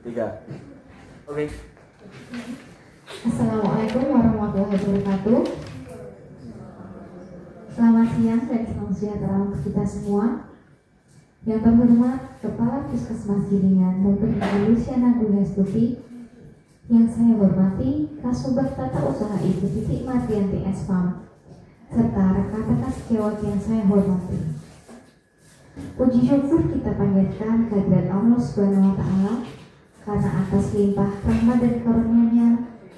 3. Oke. Assalamualaikum warahmatullahi wabarakatuh. Selamat siang dan salam sejahtera untuk kita semua. Yang terhormat Kepala Puskesmas Gilingan Dr. Ibu Luciana Dwi Astuti, yang saya hormati Kasubag Tata Usaha Ibu Titik Mardianti S.Farm, serta rekan-rekan sejawat yang saya hormati. Puji syukur kita panjatkan kehadirat Allah Subhanahu wa Ta'ala, karena atas limpah rahmat dan karunia-Nya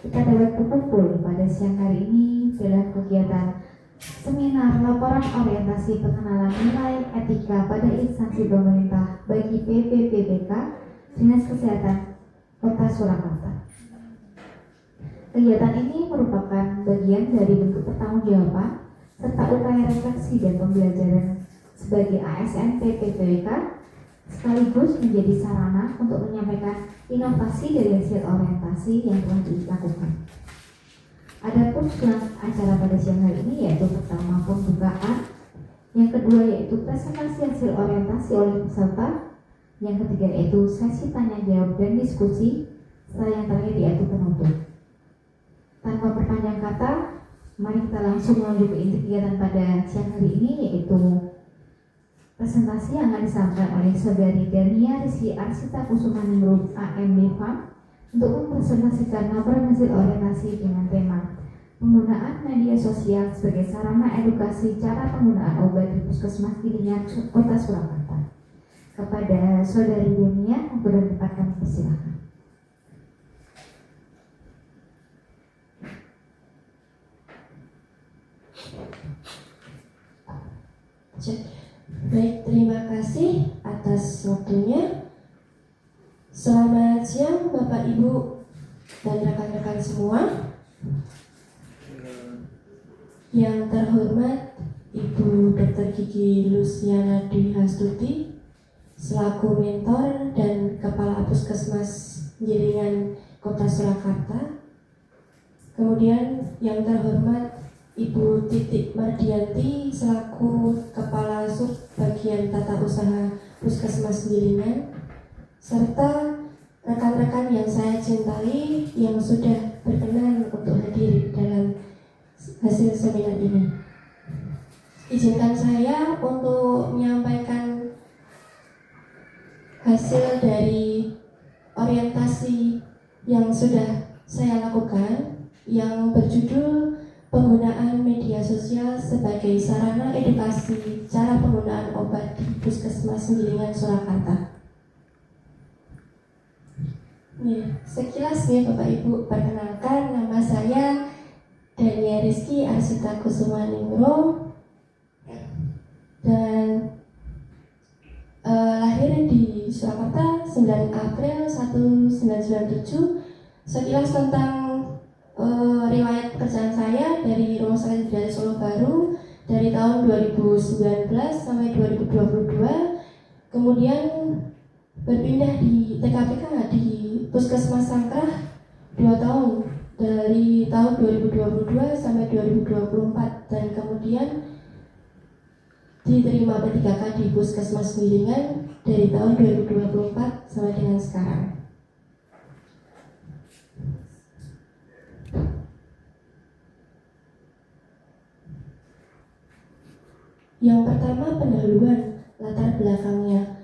kita dapat berkumpul pada siang hari ini dalam kegiatan seminar laporan orientasi pengenalan nilai etika pada instansi pemerintah bagi PPPBK Dinas Kesehatan Kota Surakarta. Kegiatan ini merupakan bagian dari bentuk pertanggungjawaban serta upaya refleksi dan pembelajaran sebagai ASN PPPBK, sekaligus menjadi sarana untuk menyampaikan inovasi dari hasil orientasi yang telah dilakukan. Adapun dalam acara pada siang hari ini yaitu pertama pembukaan, yang kedua yaitu presentasi hasil orientasi oleh peserta, yang ketiga yaitu sesi tanya jawab dan diskusi, serta yang terakhir yaitu penutup. Tanpa perpanjang kata, mari kita langsung menuju ke inti kegiatan pada siang hari ini, yaitu presentasi yang akan disampaikan oleh Saudari Dania Rizky Arsita Kusumaningrum AMD Farm untuk mempresentasikan laporan hasil orientasi dengan tema penggunaan media sosial sebagai sarana edukasi cara penggunaan obat di Puskesmas Gilingan Kota Surakarta. Kepada Saudari Dania, beberapa kami persilakan. Baik, terima kasih atas waktunya. Selamat siang Bapak Ibu dan rekan-rekan semua. Yang terhormat Ibu Dr. Gigi Luciana Dwi Astuti selaku mentor dan Kepala Puskesmas Gilingan Kota Surakarta. Kemudian yang terhormat Ibu Titik Mardianti selaku Kepala Subbagian Tata Usaha Puskesmas Gilingan, serta rekan-rekan yang saya cintai yang sudah berkenan untuk hadir dalam hasil seminar ini. Izinkan saya untuk menyampaikan hasil dari orientasi yang sudah saya lakukan, yang berjudul penggunaan media sosial sebagai sarana edukasi cara penggunaan obat di Puskesmas Gilingan Surakarta. Sekilas ya Bapak Ibu, perkenalkan, nama saya Dania Rizky Arsita Kusumaningrum dan lahir di Surakarta 9 April 1997. Sekilas tentang riwayat pekerjaan saya dari Rumah Sakit Bidara Solo Baru dari tahun 2019 sampai 2022, kemudian berpindah di TKPK di Puskesmas Sangkrah 2 tahun dari tahun 2022 sampai 2024, dan kemudian diterima P3K di Puskesmas Gilingan dari tahun 2024 sampai dengan sekarang. Yang pertama, pendahuluan latar belakangnya.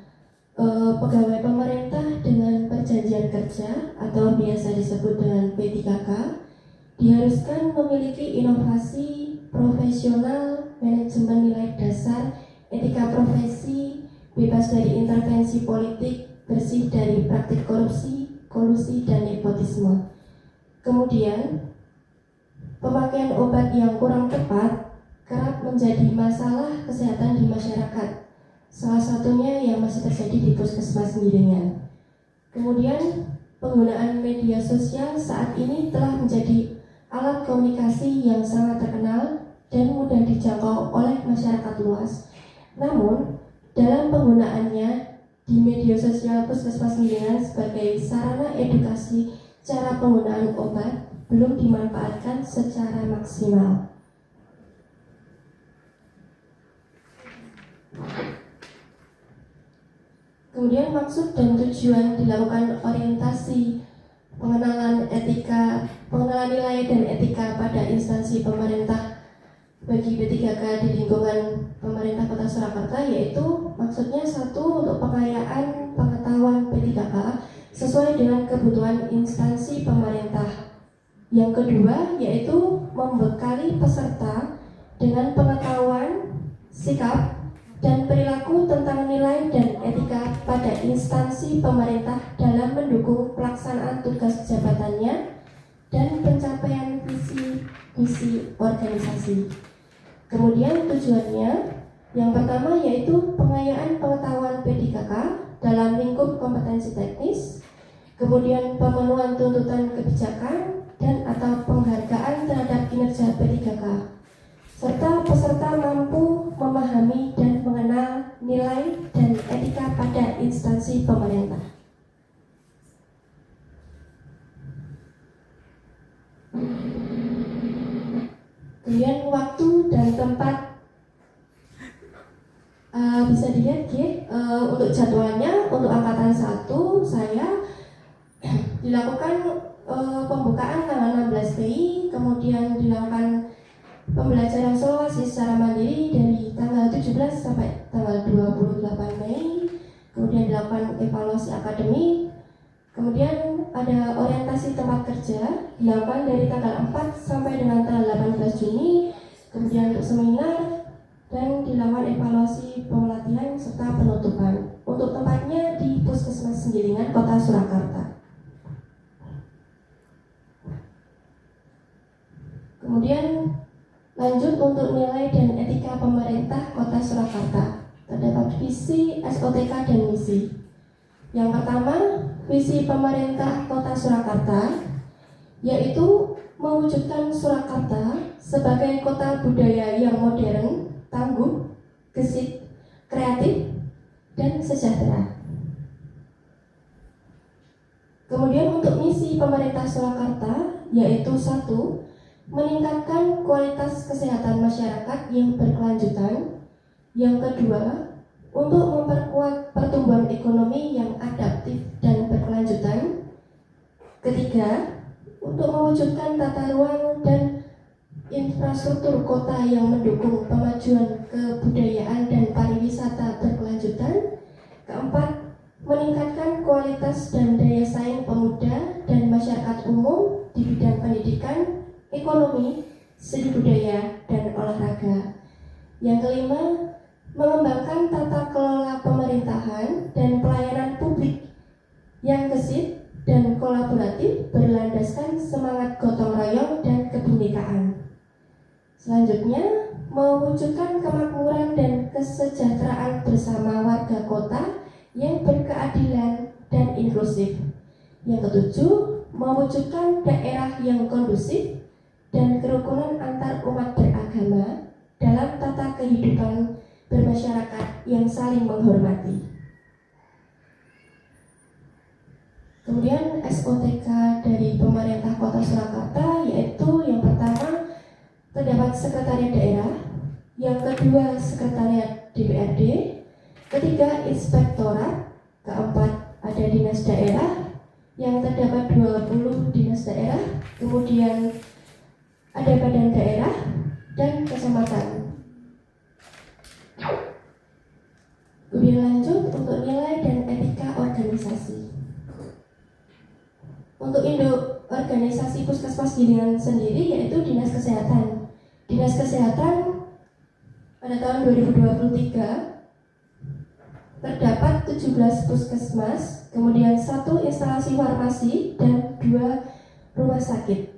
Pegawai pemerintah dengan perjanjian kerja atau biasa disebut dengan P3K diharuskan memiliki inovasi profesional, manajemen nilai dasar, etika profesi, bebas dari intervensi politik, bersih dari praktik korupsi, kolusi, dan nepotisme. Kemudian, pemakaian obat yang kurang tepat kerap menjadi masalah kesehatan di masyarakat, salah satunya yang masih terjadi di Puskesmas Gilingan. Kemudian, penggunaan media sosial saat ini telah menjadi alat komunikasi yang sangat terkenal dan mudah dijangkau oleh masyarakat luas. Namun, dalam penggunaannya di media sosial Puskesmas Gilingan sebagai sarana edukasi cara penggunaan obat belum dimanfaatkan secara maksimal. Kemudian maksud dan tujuan dilakukan orientasi mengimplementasi pengenalan nilai dan etika pada instansi pemerintah bagi P3K di lingkungan pemerintah Kota Surakarta, yaitu maksudnya satu, untuk pengayaan pengetahuan P3K sesuai dengan kebutuhan instansi pemerintah. Yang kedua, yaitu membekali peserta dengan pengetahuan, sikap, dan perilaku tentang nilai dan etika pada instansi pemerintah dalam mendukung pelaksanaan tugas jabatannya dan pencapaian visi misi organisasi. Kemudian tujuannya, yang pertama yaitu pengayaan pengetahuan P3K dalam lingkup kompetensi teknis, kemudian pemenuhan tuntutan kebijakan dan atau penghargaan terhadap kinerja P3K, serta peserta mampu memahami dan mengenal nilai dan etika pada instansi pemerintah. Kemudian waktu dan tempat bisa dilihat ya, untuk jadwalnya untuk angkatan 1 saya dilakukan pembukaan tanggal 16 Mei, kemudian dilakukan pembelajaran solasi secara mandiri dari tanggal 17 sampai tanggal 28 Mei, kemudian dilakukan evaluasi akademik, kemudian ada orientasi tempat kerja dilakukan dari tanggal 4 sampai dengan tanggal 18 Juni, kemudian untuk seminar dan dilakukan evaluasi pelatihan serta penutupan. Untuk tempatnya di Puskesmas Senggilingan, Kota Surakarta. Kemudian lanjut untuk nilai dan etika pemerintah Kota Surakarta. Terdapat visi, SOTK, dan misi. Yang pertama, visi pemerintah Kota Surakarta yaitu mewujudkan Surakarta sebagai kota budaya yang modern, tangguh, gesit, kreatif, dan sejahtera. Kemudian untuk misi pemerintah Surakarta yaitu satu, meningkatkan kualitas kesehatan masyarakat yang berkelanjutan. Yang kedua, untuk memperkuat pertumbuhan ekonomi yang adaptif dan berkelanjutan. Ketiga, untuk mewujudkan tata ruang dan infrastruktur kota yang mendukung pemajuan kebudayaan dan pariwisata berkelanjutan. Keempat, meningkatkan kualitas dan daya saing pemuda dan masyarakat umum di bidang pendidikan, ekonomi, seni budaya, dan olahraga. Yang kelima, mengembangkan tata kelola pemerintahan dan pelayanan publik yang gesit dan kolaboratif berlandaskan semangat gotong royong dan kebinekaan. Selanjutnya, mewujudkan kemakmuran dan kesejahteraan bersama warga kota yang berkeadilan dan inklusif. Yang ketujuh, mewujudkan daerah yang kondusif dan kerukunan antar umat beragama dalam tata kehidupan bermasyarakat yang saling menghormati. Kemudian SOTK dari pemerintah Kota Surakarta yaitu yang pertama terdapat sekretariat daerah, yang kedua sekretariat DPRD, ketiga inspektorat, keempat ada dinas daerah yang terdapat 20 dinas daerah, kemudian ada badan daerah dan kecamatan. Lebih lanjut untuk nilai dan etika organisasi. Untuk induk organisasi Puskesmas Gilingan sendiri yaitu Dinas Kesehatan. Dinas Kesehatan pada tahun 2023 terdapat 17 puskesmas, kemudian 1 instalasi farmasi dan 2 rumah sakit.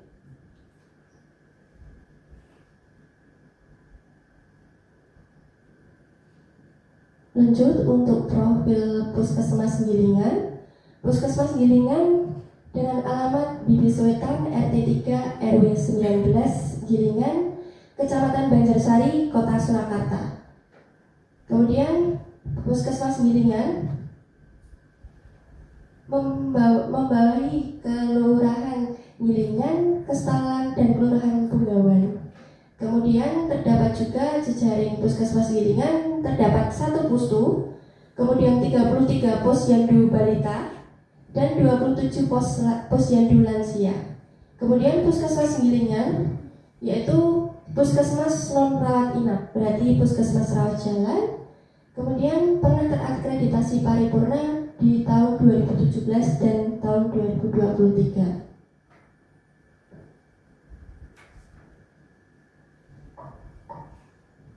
Lanjut untuk profil Puskesmas Gilingan. Puskesmas Gilingan dengan alamat Bibis Wetan RT 3 RW 19 Gilingan, Kecamatan Banjarsari, Kota Surakarta. Kemudian Puskesmas Gilingan membawahi Kelurahan Gilingan, Kestalan, dan Kelurahan Punggawan. Kemudian terdapat juga jejaring Puskesmas Gilingan, terdapat 1 pustu, kemudian 33 posyandu balita, dan 27 posyandu lansia. Kemudian puskesmas Gilingan, yaitu puskesmas non rawat inap, berarti puskesmas rawat jalan. Kemudian pernah terakreditasi paripurna di tahun 2017 dan tahun 2023.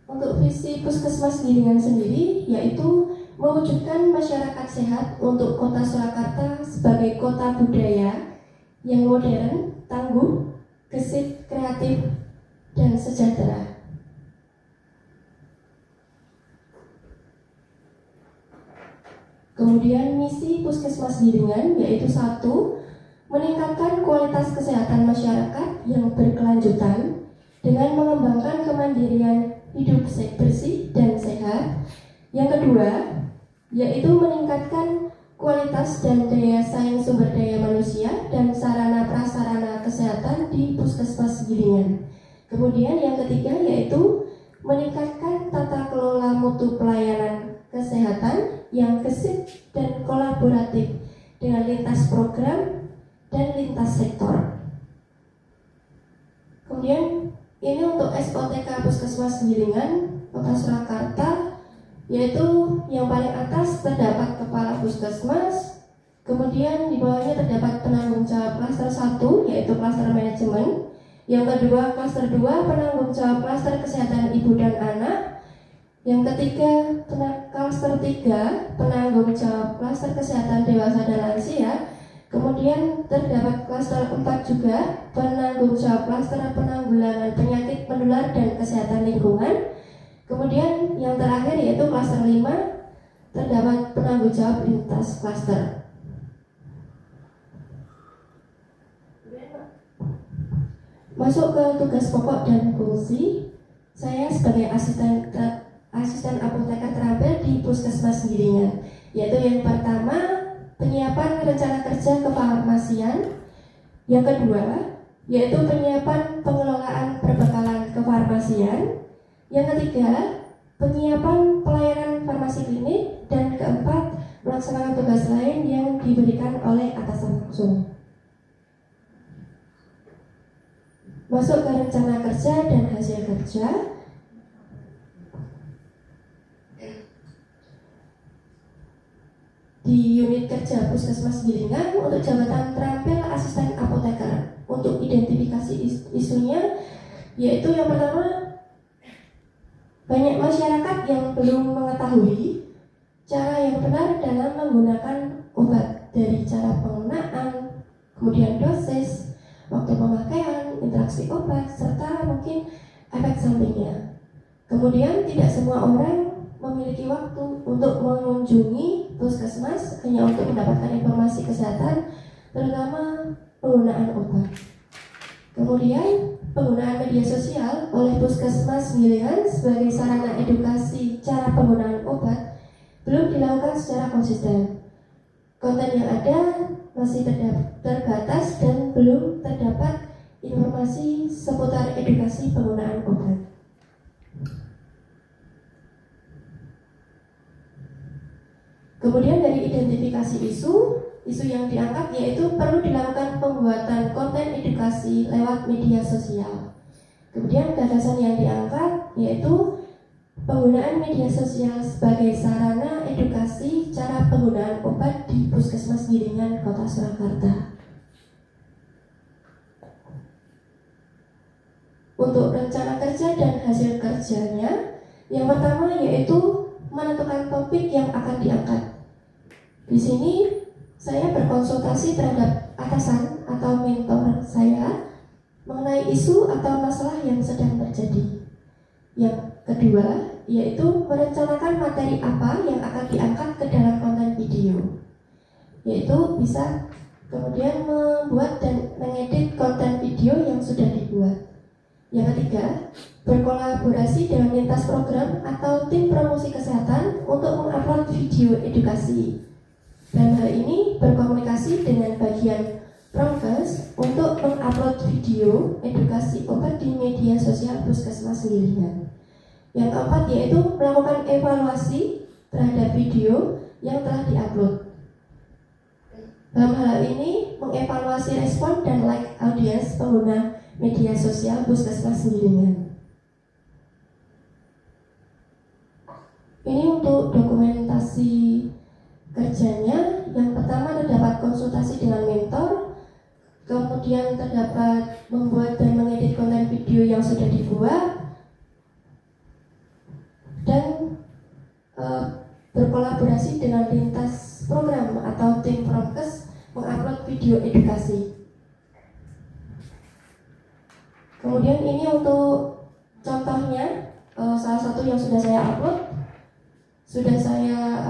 Untuk visi Puskesmas Gilingan sendiri yaitu mewujudkan masyarakat sehat untuk Kota Surakarta sebagai kota budaya yang modern, tangguh, gesit, kreatif, dan sejahtera. Kemudian misi Puskesmas Gilingan yaitu 1. Meningkatkan kualitas kesehatan masyarakat yang berkelanjutan dengan mengembangkan kemandirian hidup bersih dan sehat. Yang kedua, yaitu meningkatkan kualitas dan daya saing sumber daya manusia dan sarana prasarana kesehatan di Puskesmas Gilingan. Kemudian yang ketiga yaitu meningkatkan tata kelola mutu pelayanan kesehatan yang gesit dan kolaboratif dengan lintas program dan lintas sektor. Kemudian ini untuk SOTK Puskesmas Gilingan Kota Surakarta, yaitu yang paling atas terdapat kepala puskesmas, kemudian di bawahnya terdapat penanggung jawab klaster 1 yaitu klaster manajemen, yang kedua klaster 2 penanggung jawab klaster kesehatan ibu dan anak, yang ketiga klaster 3 penanggung jawab klaster kesehatan dewasa dan lansia. Kemudian terdapat klaster 4 juga penanggung jawab klaster penanggulangan penyakit menular dan kesehatan lingkungan. Kemudian yang terakhir yaitu klaster 5 terdapat penanggung jawab lintas klaster. Masuk ke tugas pokok dan fungsi, saya sebagai asisten apoteker terampil di Puskesmas Gilingan, yaitu yang pertama penyiapan rencana kerja kefarmasian, yang kedua yaitu penyiapan pengelolaan perbekalan kefarmasian, yang ketiga penyiapan pelayanan farmasi klinik, dan keempat melaksanakan tugas lain yang diberikan oleh atasan langsung. Masuk ke rencana kerja dan hasil kerja. Di unit kerja Puskesmas Gilingan untuk jabatan terampil asisten apoteker, untuk identifikasi isunya yaitu yang pertama, banyak masyarakat yang belum mengetahui cara yang benar dalam menggunakan obat, dari cara penggunaan, kemudian dosis, waktu pemakaian, interaksi obat, serta mungkin efek sampingnya. Kemudian tidak semua orang memiliki waktu untuk mengunjungi puskesmas hanya untuk mendapatkan informasi kesehatan, terutama penggunaan obat. Kemudian penggunaan media sosial oleh Puskesmas Gilingan sebagai sarana edukasi cara penggunaan obat belum dilakukan secara konsisten. Konten yang ada masih terbatas dan belum terdapat informasi seputar edukasi penggunaan obat. Kemudian dari identifikasi isu yang diangkat yaitu perlu dilakukan pembuatan konten edukasi lewat media sosial. Kemudian gagasan yang diangkat yaitu penggunaan media sosial sebagai sarana edukasi cara penggunaan obat di Puskesmas Gilingan Kota Surakarta. Untuk rencana kerja dan hasil kerjanya, yang pertama yaitu menentukan topik yang akan diangkat. Di sini saya berkonsultasi terhadap atasan atau mentor saya mengenai isu atau masalah yang sedang terjadi. Yang kedua yaitu merencanakan materi apa yang akan diangkat ke dalam konten video, yaitu bisa kemudian membuat dan mengedit konten video yang sudah dibuat. Yang ketiga, berkolaborasi dengan lintas program atau tim promosi kesehatan untuk mengupload video edukasi. Dan hal ini berkomunikasi dengan bagian prokes untuk mengupload video edukasi obat di media sosial Puskesmas Gilingan. Yang keempat yaitu melakukan evaluasi terhadap video yang telah diupload. Dalam hal ini mengevaluasi respon dan like audiens pengguna media sosial Puskesmas Gilingan. Ini untuk dokumentasi kerjanya. Yang pertama terdapat konsultasi dengan mentor, kemudian terdapat membuat dan mengedit konten video yang sudah dibuat, dan berkolaborasi dengan lintas program atau tim prokes mengupload video edukasi. Kemudian ini untuk contohnya, salah satu yang sudah saya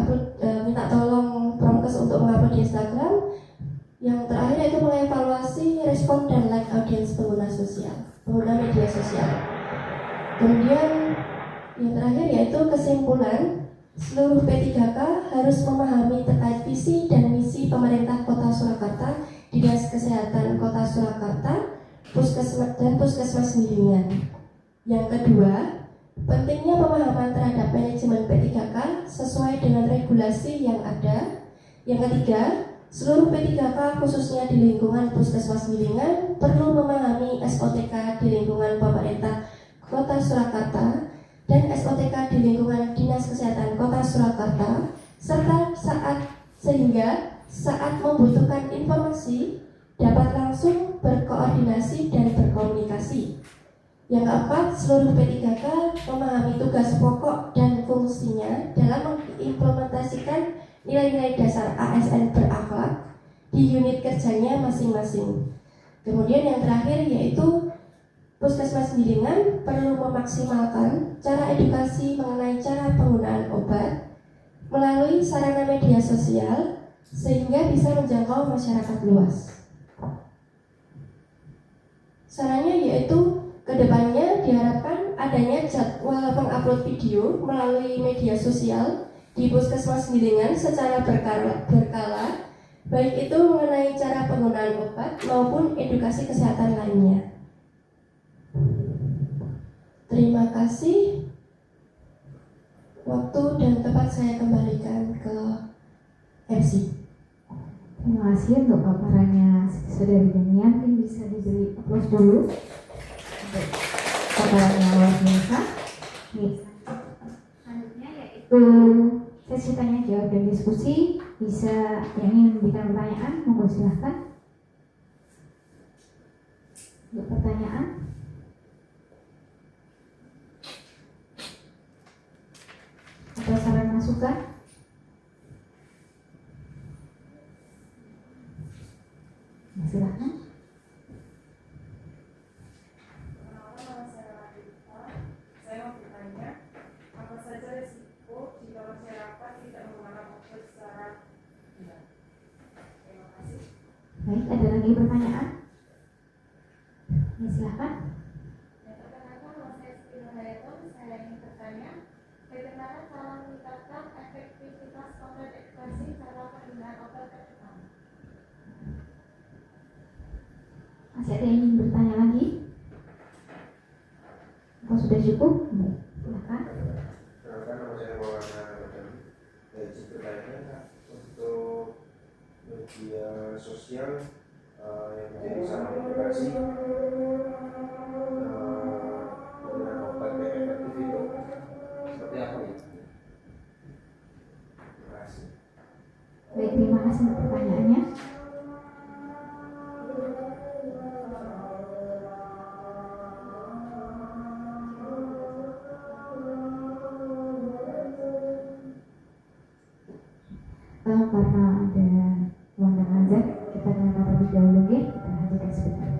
upload, minta tolong prokes untuk mengupload di Instagram. Yang terakhir yaitu mengevaluasi respon dan like audiens pengguna media sosial. Kemudian yang terakhir yaitu kesimpulan, seluruh P3K harus memahami terkait visi dan misi pemerintah Kota Surakarta, Dinas Kesehatan Kota Surakarta, Puskesmas dan Puskesmas Gilingan. Yang kedua, pentingnya pemahaman terhadap manajemen P3K sesuai dengan regulasi yang ada. Yang ketiga, seluruh P3K khususnya di lingkungan Puskesmas Gilingan perlu memahami SOTK di lingkungan pemerintah Kota Surakarta dan SOTK di lingkungan Dinas Kesehatan Kota Surakarta, sehingga saat membutuhkan informasi dapat langsung berkoordinasi dan berkomunikasi. Yang keempat, seluruh P3K memahami tugas pokok dan fungsinya dalam mengimplementasikan nilai-nilai dasar ASN berakhlak di unit kerjanya masing-masing. Kemudian yang terakhir yaitu Puskesmas Gilingan perlu memaksimalkan cara edukasi mengenai cara penggunaan obat melalui sarana media sosial sehingga bisa menjangkau masyarakat luas. Sarannya yaitu kedepannya diharapkan adanya jadwal mengupload video melalui media sosial di Puskesmas Gilingan secara berkala, baik itu mengenai cara penggunaan obat maupun edukasi kesehatan lainnya. Terima kasih. Waktu dan tempat saya kembalikan ke MC. Terima kasih untuk paparannya Saudari Danian. Mungkin bisa diberi aplaus dulu untuk paparannya luar biasa. Selanjutnya yaitu sesi tanya jawab dan diskusi. Bisa yang ingin memberikan pertanyaan, monggo silahkan. Untuk pertanyaan, atau saran masukan? Silahkan. Saya mau bertanya, apa saja risiko jika masyarakat tidak menggunakan obat secara benar? Terima kasih. Baik, ada lagi pertanyaan? Ya, silahkan. Perkenalkan, nama saya Siti Nurhayatun. Saya ingin bertanya, bagaimana cara meningkatkan efektivitas konten edukasi cara penggunaan obat ke depan? Masih ada yang ingin bertanya lagi? Apa sudah cukup? Silahkan. Perkenalkan, nama saya Maulana Radami. Dari pertanyaannya untuk media sosial yang menjadi sarana edukasi penggunaan obat yang efektif itu seperti apa ya? Terima kasih. Baik, terima kasih untuk pertanyaannya. Karena ada undangan azan, kita dengar terlebih dahulu, kita lanjutkan sebentar.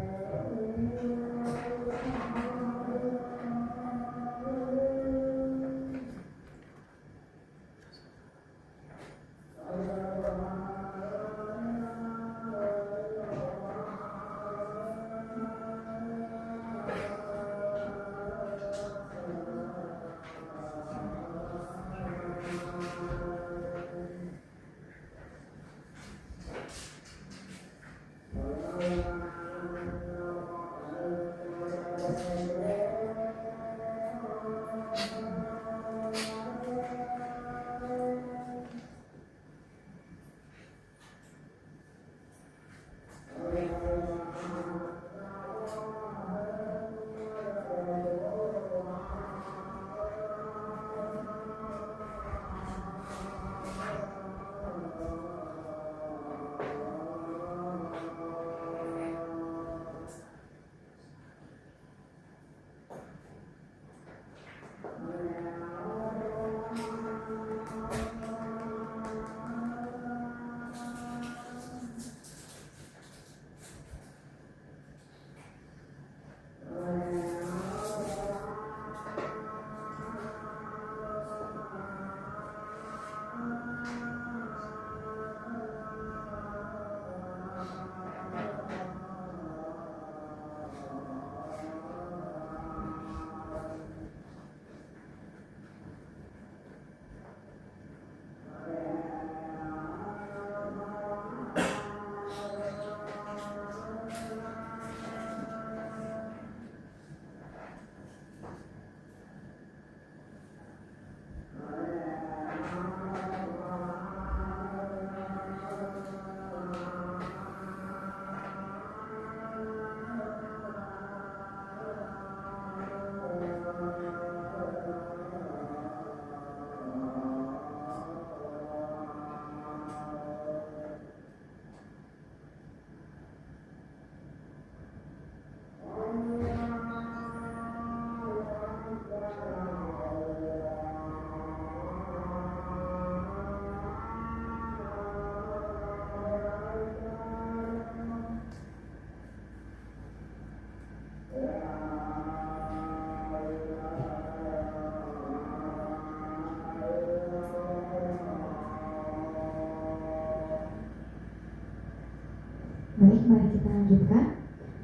Baik, mari kita lanjutkan.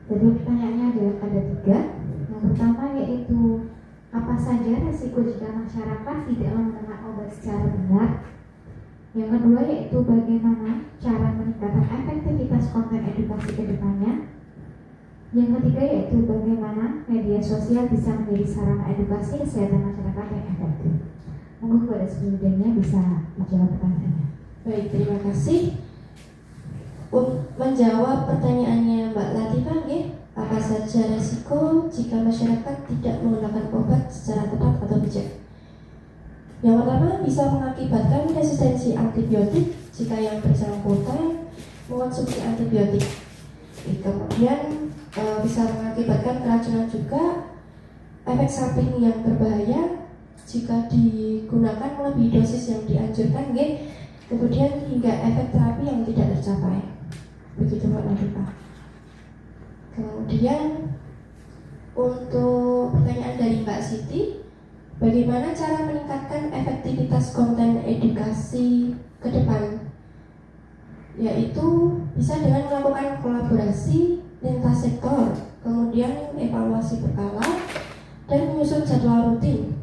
Jadi pertanyaannya ada 3. Yang pertama yaitu apa saja resiko jika masyarakat tidak menggunakan obat secara benar. Yang kedua yaitu bagaimana cara meningkatkan efektivitas konten edukasi ke depannya. Yang ketiga yaitu bagaimana media sosial bisa menjadi sarana edukasi kesehatan masyarakat yang efektif. Monggo kepada studennya bisa dijawab pertanyaannya. Baik, terima kasih. Menjawab pertanyaannya Mbak Latifah, apa saja resiko jika masyarakat tidak menggunakan obat secara tepat atau bijak? Yang pertama, bisa mengakibatkan resistensi antibiotik jika yang bersangkutan mengonsumsi antibiotik. Kemudian bisa mengakibatkan keracunan juga, efek samping yang berbahaya jika digunakan melebihi dosis yang dianjurkan, kemudian hingga efek terapi yang tidak tercapai. Begitu Mbak Latifah. Kemudian untuk pertanyaan dari Mbak Siti, bagaimana cara meningkatkan efektivitas konten edukasi ke depan? Yaitu bisa dengan melakukan kolaborasi lintas sektor, kemudian evaluasi berkala, dan menyusun jadwal rutin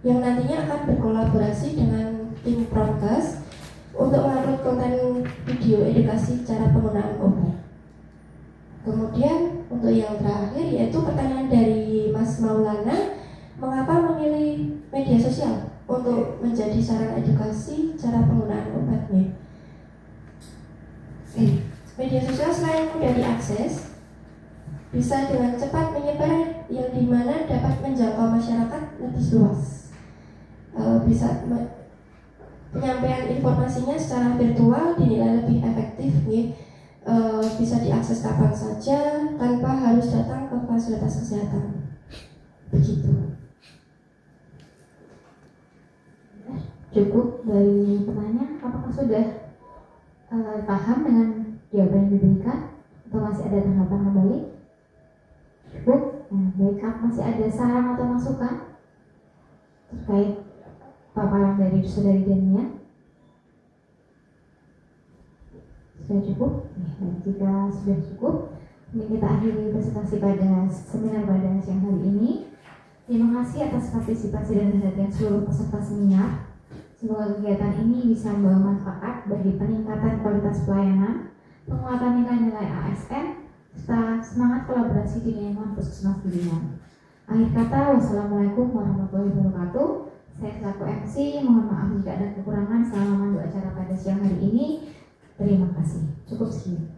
yang nantinya akan berkolaborasi dengan tim Promkes untuk mengupload konten video edukasi cara penggunaan obat. Kemudian untuk yang terakhir yaitu pertanyaan dari Mas Maulana, mengapa memilih media sosial untuk menjadi sarana edukasi cara penggunaan obatnya? Media sosial selain mudah diakses, bisa dengan cepat menyebar yang dimana dapat menjangkau masyarakat lebih luas. Penyampaian informasinya secara virtual dinilai lebih efektif, bisa diakses kapan saja tanpa harus datang ke fasilitas kesehatan. Begitu. Cukup dari pertanyaan, apakah sudah paham dengan jawaban yang diberikan atau masih ada tanggapan kembali? Cukup. Baik, masih ada saran atau masukan terkait paparan dari saudari Dania? Sudah cukup? Jika sudah cukup, ini kita akhiri presentasi pada seminar pada siang hari ini. Terima kasih atas partisipasi dan perhatian seluruh peserta seminar. Semoga kegiatan ini bisa membawa manfaat bagi peningkatan kualitas pelayanan, penguatan nilai-nilai ASN, serta semangat kolaborasi di lingkungan Puskesmas Gilingan. Akhir kata, wassalamualaikum warahmatullahi wabarakatuh. Saya selaku MC, mohon maaf jika ada kekurangan selama mandu acara pada siang hari ini. Terima kasih. Cukup sekian.